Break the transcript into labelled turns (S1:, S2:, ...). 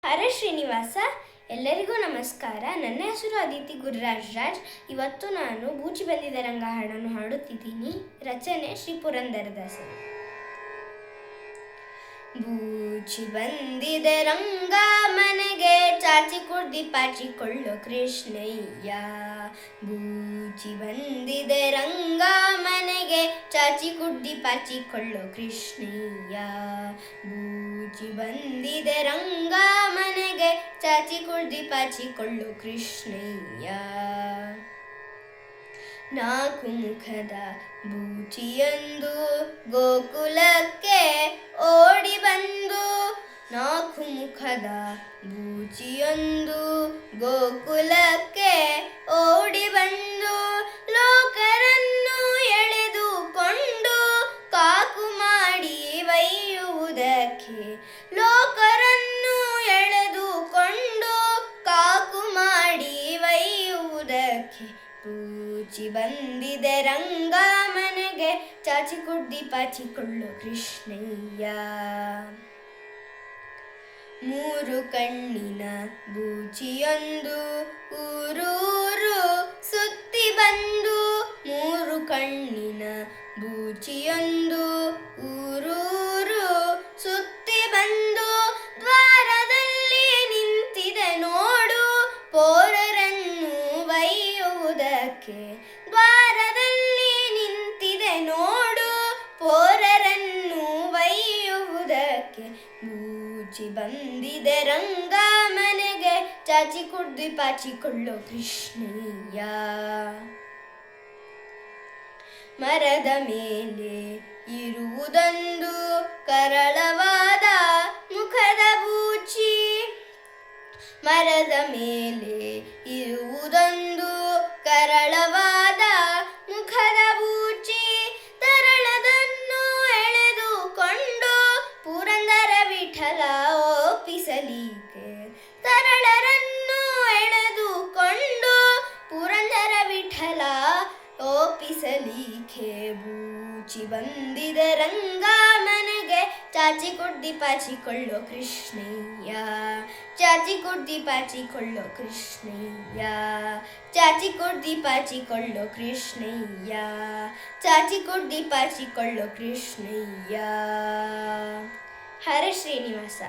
S1: ಹರೇ ಶ್ರೀನಿವಾಸ, ಎಲ್ಲರಿಗೂ ನಮಸ್ಕಾರ. ನನ್ನ ಹೆಸರು ಅದಿತಿ ಗುರುರಾಜ್. ಇವತ್ತು ನಾನು ಬೂಚಿ ಬಂದಿದೆ ರಂಗ ಹಾಡನ್ನು ಹಾಡುತ್ತಿದ್ದೀನಿ. ರಚನೆ ಶ್ರೀ ಪುರಂದರದಾಸರು. ಬೂಚಿ ಬಂದಿದೆ ರಂಗ ಮನೆಗೆ, ಚಾಚಿ ಕುಡ್ದಿ ಪಾಚಿಕೊಳ್ಳೋ ಕೃಷ್ಣಯ್ಯ. ಬೂಚಿ ಬಂದಿದೆ ರಂಗ ಮನೆಗೆ, ಚಾಚಿ ಕುಡ್ದಿ ಪಾಚಿಕೊಳ್ಳೋ ಕೃಷ್ಣಯ್ಯ. ಬೂಚಿ ಬಂದಿದೆ ರಂಗ ಮನೆಗೆ, ಚಾಚಿ ಕುಡ್ದಿ ಪಾಚಿಕೊಳ್ಳೋ ಕೃಷ್ಣಯ್ಯ. ನಾಲ್ಕು ಮುಖದ ಬೂಚಿಯೊಂದು ಗೋಕುಲಕ್ಕೆ ಓಡಿ ಬಂದು, ನಾಲ್ಕು ಮುಖದ ಬೂಚಿಯೊಂದು ಗೋಕುಲಕ್ಕೆ ಓಡಿ ಬಂದು, ಲೋಕರನ್ನು ಎಳೆದುಕೊಂಡು ಕಾಕು ಮಾಡಿ ಒಯ್ಯುವುದಕ್ಕೆ. ಲೋಕರನ್ನು ಎಳೆದುಕೊಂಡು ಕಾಕು ಮಾಡಿ ಒಯ್ಯುವುದಕ್ಕೆ. ಬೂಚಿ ಬಂದಿದೆ ರಂಗ ಮನೆಗೆ, ಚಾಚಿ ಕುಡ್ದಿ ಪಾಚಿಕೊಳ್ಳೋ ಕೃಷ್ಣಯ್ಯ. ಮೂರು ಕಣ್ಣಿನ ಬೂಚಿಯೊಂದು ಊರೂರು ಸುತ್ತಿ ಬಂದು, ಮೂರು ಕಣ್ಣಿನ ಬೂಚಿಯೊಂದು ಊರೂರು ಸುತ್ತಿ ಬಂದು, ದ್ವಾರದಲ್ಲಿ ನಿಂತಿದೆ ನೋಡು ಪೋರರನ್ನು ಒಯ್ಯುವುದಕ್ಕೆ. ದ್ವಾರದಲ್ಲಿ ನಿಂತಿದೆ ನೋಡು ಪೋರರನ್ನು ಒಯ್ಯುವುದಕ್ಕೆ. ಬೂಚಿ ಬಂದಿದೆ ರಂಗ ಮನೆಗೆ, ಚಾಚಿ ಕುಡ್ದಿ ಪಾಚಿಕೊಳ್ಳೋ ಕೃಷ್ಣಯ್ಯ. ಮರದ ಮೇಲೆ ಇರುವುದೊಂದು ಕರಳವಾದ ಮುಖದ ಬೂಚಿ, ಮರದ ಮೇಲೆ ಇರುವುದೊಂದು ಕರಳವಾದ ಮುಖದ ಬೂಚಿ. ತರಳದನ್ನು ಎಳೆದುಕೊಂಡು ಪುರಂದರ ವಿಠಲ ಒಪ್ಪಿಸಲಿಕ್ಕೆ. ತರಳರನ್ನು ಎಳೆದುಕೊಂಡು ಪುರಂದರ ವಿಠಲ ಒಪ್ಪಿಸಲಿಕ್ಕೆ. ಬೂಚಿ ಬಂದಿದೆ ರಂಗ ಮನೆಗೆ, ಚಾಚಿ ಕುಡ್ದಿ ಪಾಚಿಕೊಳ್ಳೋ ಕೃಷ್ಣಯ್ಯ. ಚಾಚಿ ಕುಡ್ದಿ ಪಾಚಿಕೊಳ್ಳೋ ಕೃಷ್ಣಯ್ಯ. ಚಾಚಿ ಕುಡ್ದಿ ಪಾಚಿಕೊಳ್ಳೋ ಕೃಷ್ಣಯ್ಯ. ಚಾಚಿ ಕುಡ್ದಿ ಪಾಚಿಕೊಳ್ಳೋ ಕೃಷ್ಣಯ್ಯ. ಹರೇ ಶ್ರೀನಿವಾಸ.